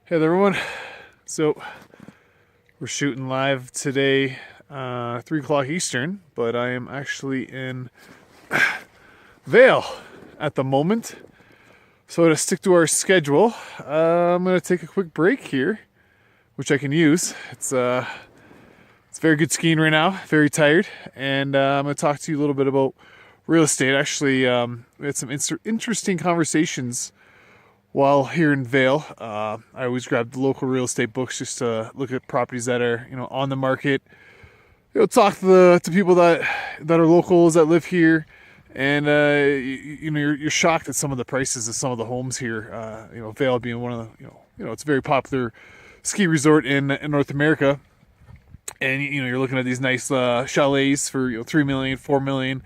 Hey there, everyone. So we're shooting live today, 3 o'clock Eastern, but I am actually in Vail at the moment. So to stick to our schedule, I'm going to take a quick break here, which I can use. It's very good skiing right now, very tired, and I'm going to talk to you a little bit about real estate. Actually, we had some interesting conversations while here in Vail. I always grab the local real estate books just to look at properties that are on the market. Talk to people that are locals that live here, and you're shocked at some of the prices of some of the homes here. Vail being one of the it's a very popular ski resort in North America, and you're looking at these nice chalets for $3 million, $4 million.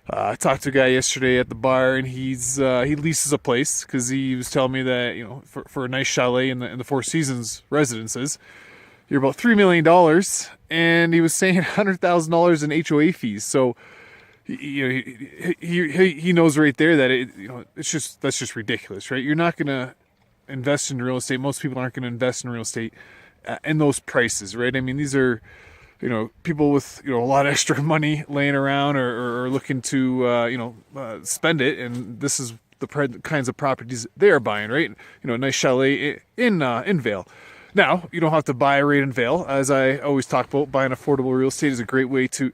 I talked to a guy yesterday at the bar, and he leases a place because he was telling me that for a nice chalet in the Four Seasons residences, you're about $3 million, and he was saying $100,000 in HOA fees. So he knows right there that that's just ridiculous, right? You're not gonna invest in real estate. Most people aren't gonna invest in real estate in those prices, right? I mean, these are people with a lot of extra money laying around or looking to spend it, and this is the kinds of properties they are buying, right? A nice chalet in Vail. Now, you don't have to buy right in Vail. As I always talk about, buying affordable real estate is a great way to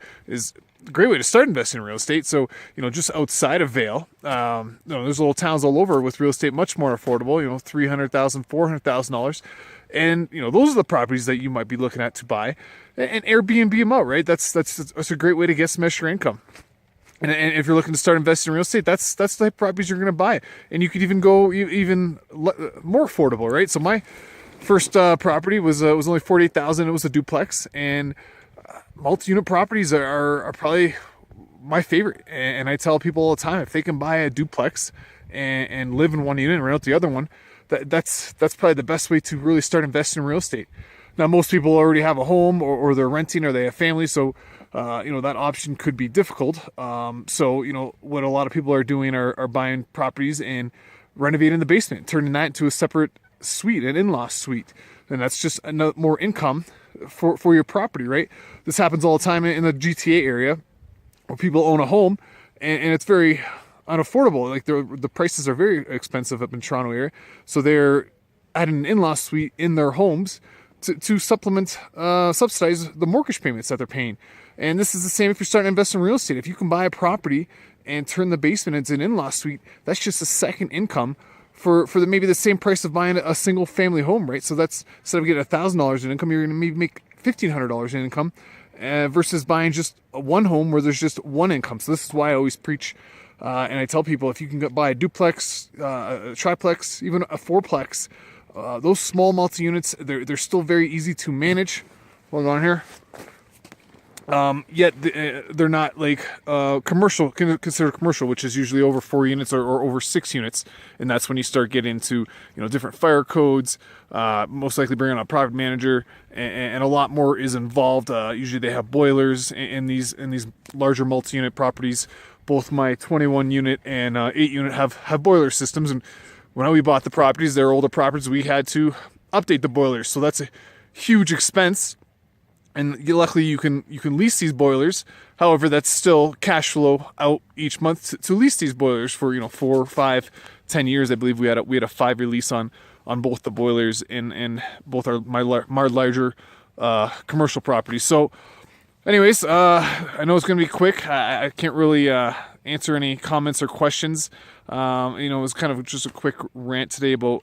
start investing in real estate. So, just outside of Vail, there's little towns all over with real estate much more affordable, $300,000, $400,000. And, those are the properties that you might be looking at to buy and Airbnb them out, right? That's a great way to get some extra income. And if you're looking to start investing in real estate, that's the type of properties you're going to buy. And you could even go even more affordable, right? So my first property was only $48,000. It was a duplex, and multi-unit properties are probably my favorite. And I tell people all the time, if they can buy a duplex and live in one unit and rent out the other one, that's probably the best way to really start investing in real estate. Now, most people already have a home, or they're renting, or they have families, so that option could be difficult. So what a lot of people are doing are buying properties and renovating the basement, turning that into a separate suite, an in-law suite, and that's just more income for your property, right? This happens all the time in the GTA area, where people own a home, and it's very unaffordable. Like the prices are very expensive up in Toronto area, so they're adding an in-law suite in their homes to subsidize the mortgage payments that they're paying. And this is the same if you're starting to invest in real estate. If you can buy a property and turn the basement into an in-law suite, that's just a second income for maybe the same price of buying a single family home, right? So that's, instead of getting $1,000 in income, you're going to maybe make $1,500 in income versus buying just one home where there's just one income. So this is why I always preach. And I tell people, if you can buy a duplex, a triplex, even a fourplex, those small multi-units, they're still very easy to manage. Hold on here. Yet they're not like commercial, considered commercial, which is usually over 4 units or over 6 units, and that's when you start getting into different fire codes. Most likely bring on a private manager, and a lot more is involved. Usually they have boilers in these larger multi-unit properties. Both my 21 unit and 8 unit have boiler systems, and when we bought the properties, they're older properties, we had to update the boilers. So that's a huge expense. And luckily you can lease these boilers. However, that's still cash flow out each month to lease these boilers for 4, 5, 10 years. I believe we had a 5-year lease on both the boilers in both my larger commercial properties. So anyways, I know it's going to be quick. I can't really answer any comments or questions. It was kind of just a quick rant today about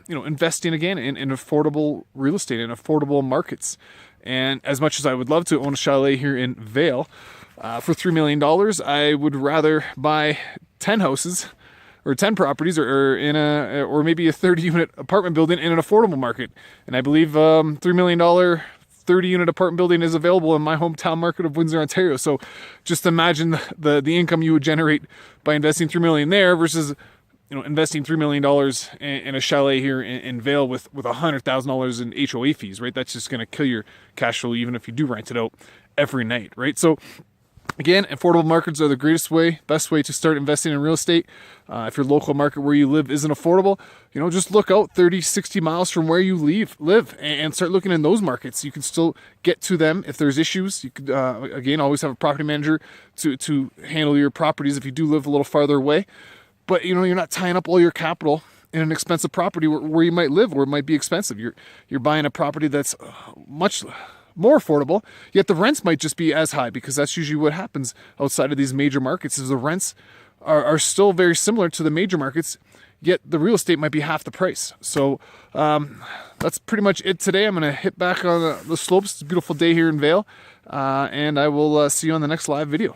investing again in affordable real estate, in affordable markets. And as much as I would love to own a chalet here in Vail for $3 million, I would rather buy 10 houses or 10 properties or maybe a 30-unit apartment building in an affordable market. And I believe $3 million 30-unit apartment building is available in my hometown market of Windsor, Ontario. So just imagine the income you would generate by investing $3 million there versus investing $3 million in a chalet here in Vail with $100,000 in HOA fees, right? That's just going to kill your cash flow even if you do rent it out every night, right? So Again, affordable markets are the greatest way, best way to start investing in real estate. If your local market where you live isn't affordable, just look out 30, 60 miles from where you live and start looking in those markets. You can still get to them if there's issues. You could, again, always have a property manager to handle your properties if you do live a little farther away. But, you're not tying up all your capital in an expensive property where you might live, where it might be expensive. You're buying a property that's much more affordable, yet the rents might just be as high, because that's usually what happens outside of these major markets is the rents are still very similar to the major markets, yet the real estate might be half the price. So that's pretty much it today. I'm going to hit back on the slopes. It's a beautiful day here in Vail, and I will see you on the next live video.